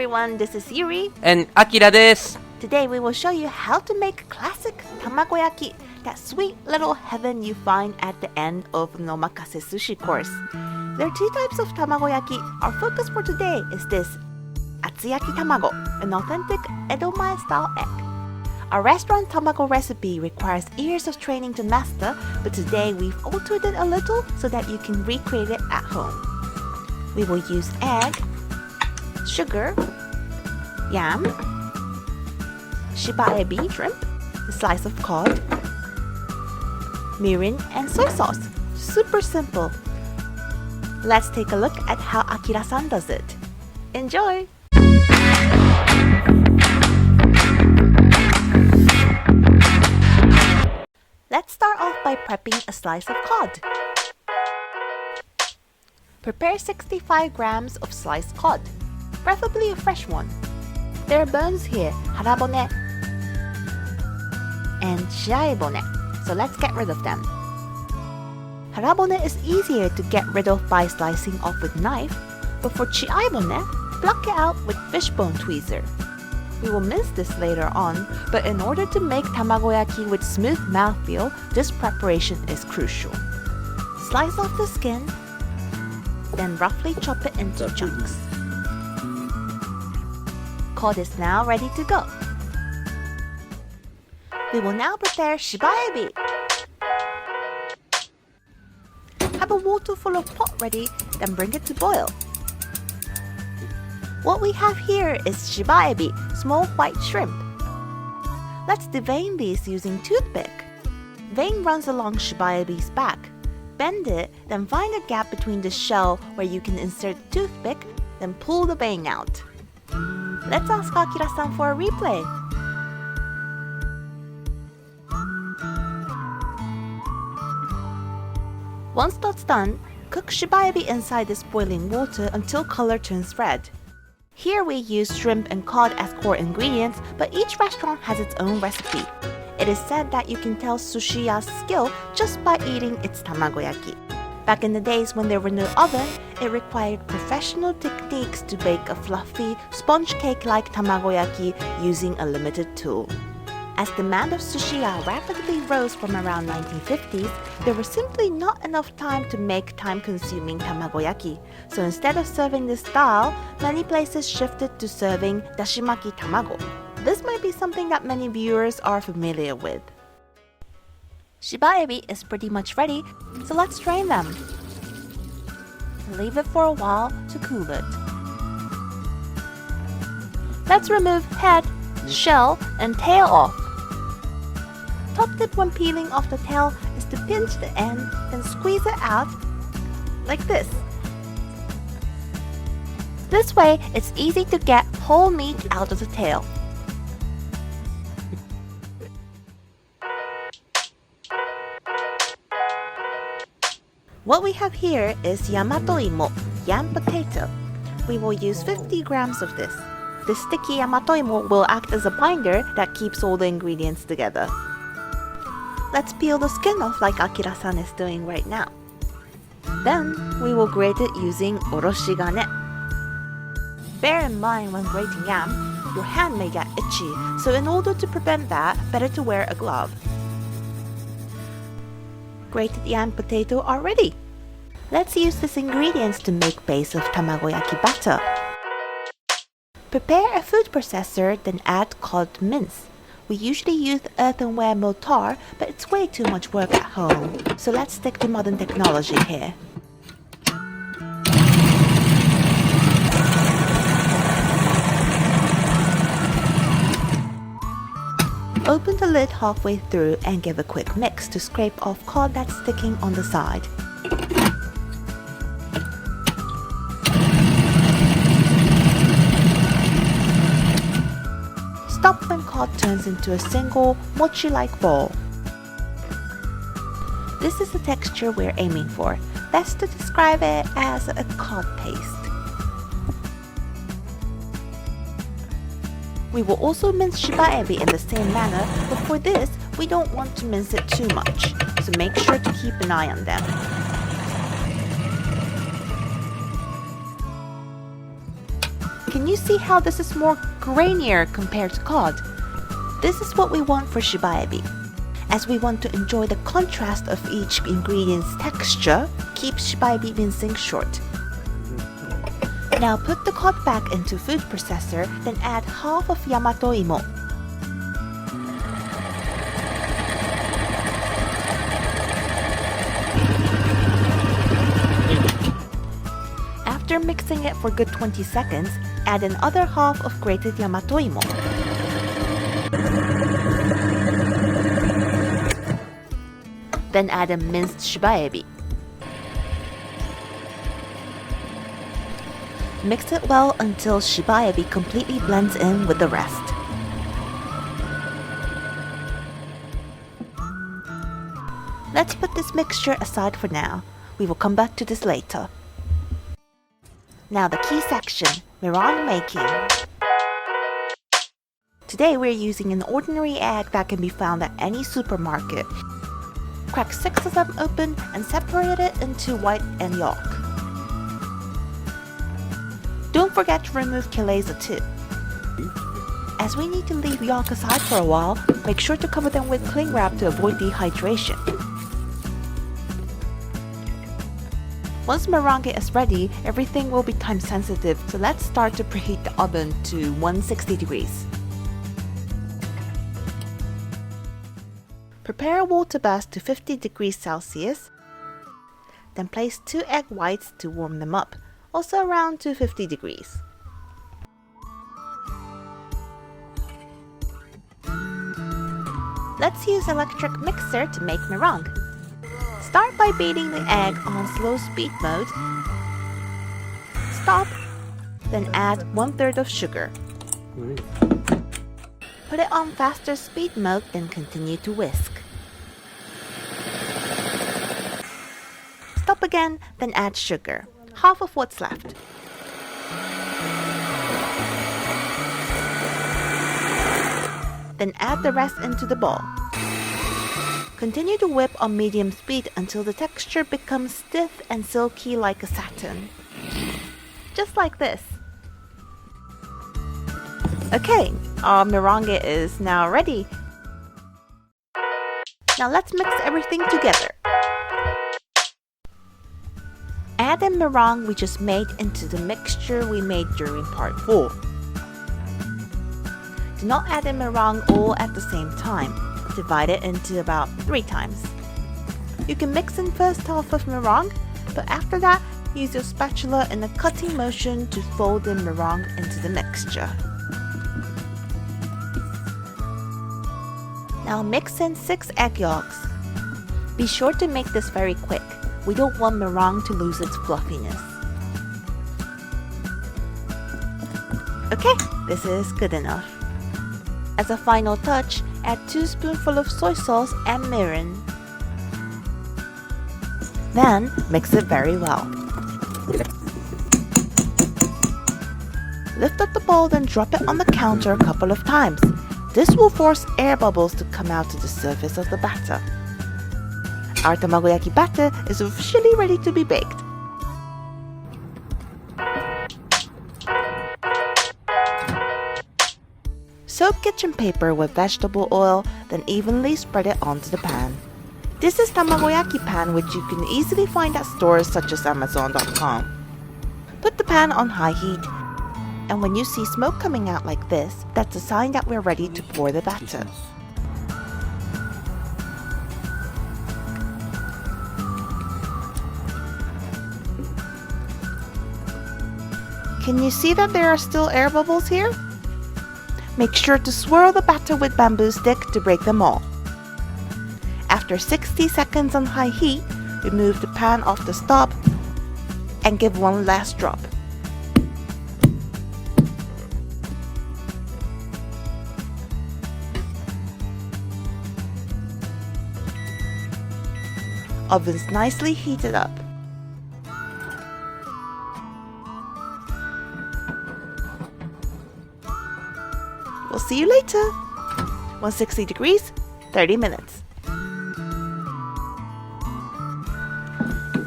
everyone, this is Yuri and Akira です。 Today we will show you how to make classic tamagoyaki, that sweet little heaven you find at the end of an omakase sushi course. There are two types of tamagoyaki. Our focus for today is this Atsuyaki Tamago, an authentic Edomae style egg. Our restaurant tamago recipe requires years of training to master, but today we've altered it a little so that you can recreate it at home. We will use egg, sugar, yam, Shibaebi shrimp, a slice of cod, Mirin, and soy sauce. Super simple. Let's take a look at how Akira-san does it. Enjoy! Let's start off by prepping a slice of cod. Prepare 65 grams of sliced cod, preferably a fresh one. There are bones here, harabone and shiaibone, so let's get rid of them. Harabone is easier to get rid of by slicing off with knife, but for shiaibone, pluck it out with fishbone tweezer. We will mince this later on, but in order to make tamagoyaki with smooth mouthfeel, this preparation is crucial. Slice off the skin, then roughly chop it into chunks. Cod is now ready to go. We will now prepare shibaebi. Have a water full of pot ready, then bring it to boil. What we have here is shibaebi, small white shrimp. Let's devein these using toothpick. Vein runs along shibaebi's back. Bend it, then find a gap between the shell where you can insert the toothpick, then pull the vein out. Let's ask Akira-san for a replay. Once that's done, cook shibaebi inside this boiling water until color turns red. Here we use shrimp and cod as core ingredients, but each restaurant has its own recipe. It is said that you can tell sushiya's skill just by eating its tamagoyaki. Back in the days when there were no oven, it required professional techniques to bake a fluffy, sponge cake-like tamagoyaki using a limited tool. As demand of sushiya rapidly rose from around 1950s, there was simply not enough time to make time-consuming tamagoyaki. So instead of serving this style, many places shifted to serving Dashimaki Tamago. This might be something that many viewers are familiar with. Shibaebi is pretty much ready, so let's drain them. Leave it for a while to cool it. Let's remove head, shell, and tail off. Top tip when peeling off the tail is to pinch the end and squeeze it out like this. This way, it's easy to get whole meat out of the tail. What we have here is Yamatoimo, yam potato. We will use 50 grams of this. The sticky Yamatoimo will act as a binder that keeps all the ingredients together. Let's peel the skin off like Akira-san is doing right now. Then, we will grate it using oroshigane. Bear in mind when grating yam, your hand may get itchy, so in order to prevent that, better to wear a glove. Grated yam potato are ready. Let's use these ingredients to make base of tamagoyaki batter. Prepare a food processor, then add cod mince. We usually use earthenware mortar, but it's way too much work at home, so let's stick to modern technology here. Open the lid halfway through and give a quick mix to scrape off cod that's sticking on the side. Stop when cod turns into a single, mochi-like ball. This is the texture we're aiming for. Best to describe it as a cod paste. We will also mince shibaebi in the same manner, but for this, we don't want to mince it too much, so make sure to keep an eye on them. Can you see how this is more grainier compared to cod? This is what we want for Shibaebi. As we want to enjoy the contrast of each ingredient's texture, keep Shibaebi mincing short. Now put the cod back into food processor, then add half of Yamatoimo. After mixing it for good 20 seconds, add another half of grated Yamatoimo. Then add a minced Shibaebi. Mix it well until Shibaebi completely blends in with the rest. Let's put this mixture aside for now. We will come back to this later. Now the key section, Mirin making. Today we're using an ordinary egg that can be found at any supermarket. Crack 6 of them open and separate it into white and yolk. Don't forget to remove chalaza too. As we need to leave yolk aside for a while, make sure to cover them with cling wrap to avoid dehydration. Once meringue is ready, everything will be time sensitive, so let's start to preheat the oven to 160 degrees. Prepare a water bath to 50 degrees Celsius. Then place 2 egg whites to warm them up, also around 250 degrees. Let's use electric mixer to make meringue. Start by beating the egg on slow speed mode. Stop, then add 1/3 of sugar. Put it on faster speed mode, then continue to whisk. Stop again, then add sugar, half of what's left. Then add the rest into the bowl. Continue to whip on medium speed until the texture becomes stiff and silky like a satin. Just like this. Okay, our meringue is now ready. Now let's mix everything together. Add the meringue we just made into the mixture we made during part 4. Do not add the meringue all at the same time. Divide it into about 3 times. You can mix in first half of meringue, but after that, use your spatula in a cutting motion to fold the meringue into the mixture. Now mix in 6 egg yolks. Be sure to make this very quick. We don't want meringue to lose its fluffiness. Okay, this is good enough. As a final touch, add 2 spoonfuls of soy sauce and mirin. Then mix it very well. Lift up the bowl, then drop it on the counter a couple of times. This will force air bubbles to come out to the surface of the batter. Our tamagoyaki batter is officially ready to be baked. Soak kitchen paper with vegetable oil, then evenly spread it onto the pan. This is tamagoyaki pan, which you can easily find at stores such as Amazon.com. Put the pan on high heat, and when you see smoke coming out like this, that's a sign that we're ready to pour the batter. Can you see that there are still air bubbles here? Make sure to swirl the batter with bamboo stick to break them all. After 60 seconds on high heat, remove the pan off the stove and give one last drop. Oven's nicely heated up. We'll see you later. 160 degrees, 30 minutes.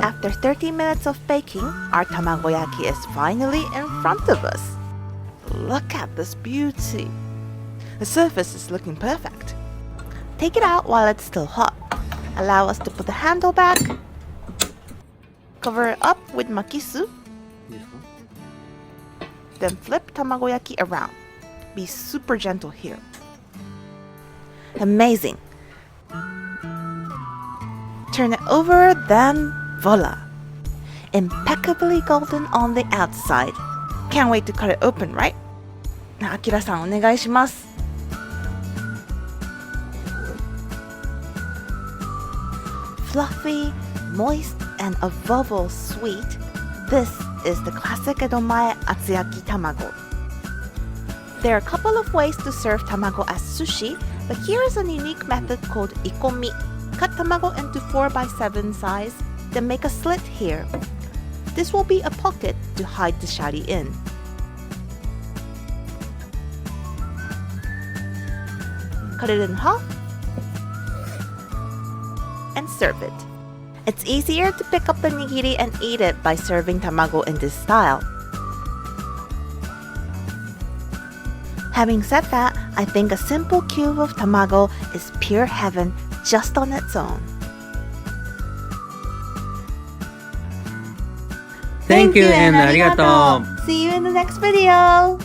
After 30 minutes of baking, our tamagoyaki is finally in front of us. look at this beauty. The surface is looking perfect. Take it out while it's still hot. Allow us to put the handle back. Cover it up with makisu. Then flip tamagoyaki around. Be super gentle here. Amazing. Turn it over, then voila. Impeccably golden on the outside. Can't wait to cut it open, right? Akira さんお願いします。Fluffy, moist, and above all sweet, this is the classic Edomae Atsuyaki Tamago. There are a couple of ways to serve tamago as sushi, but here is a unique method called ikomi. Cut tamago into 4x7 size, then make a slit here. This will be a pocket to hide the shari in. Cut it in half and serve it. It's easier to pick up the nigiri and eat it by serving tamago in this style. Having said that, I think a simple cube of tamago is pure heaven just on its own. Thank you and ありがとう。 See you in the next video.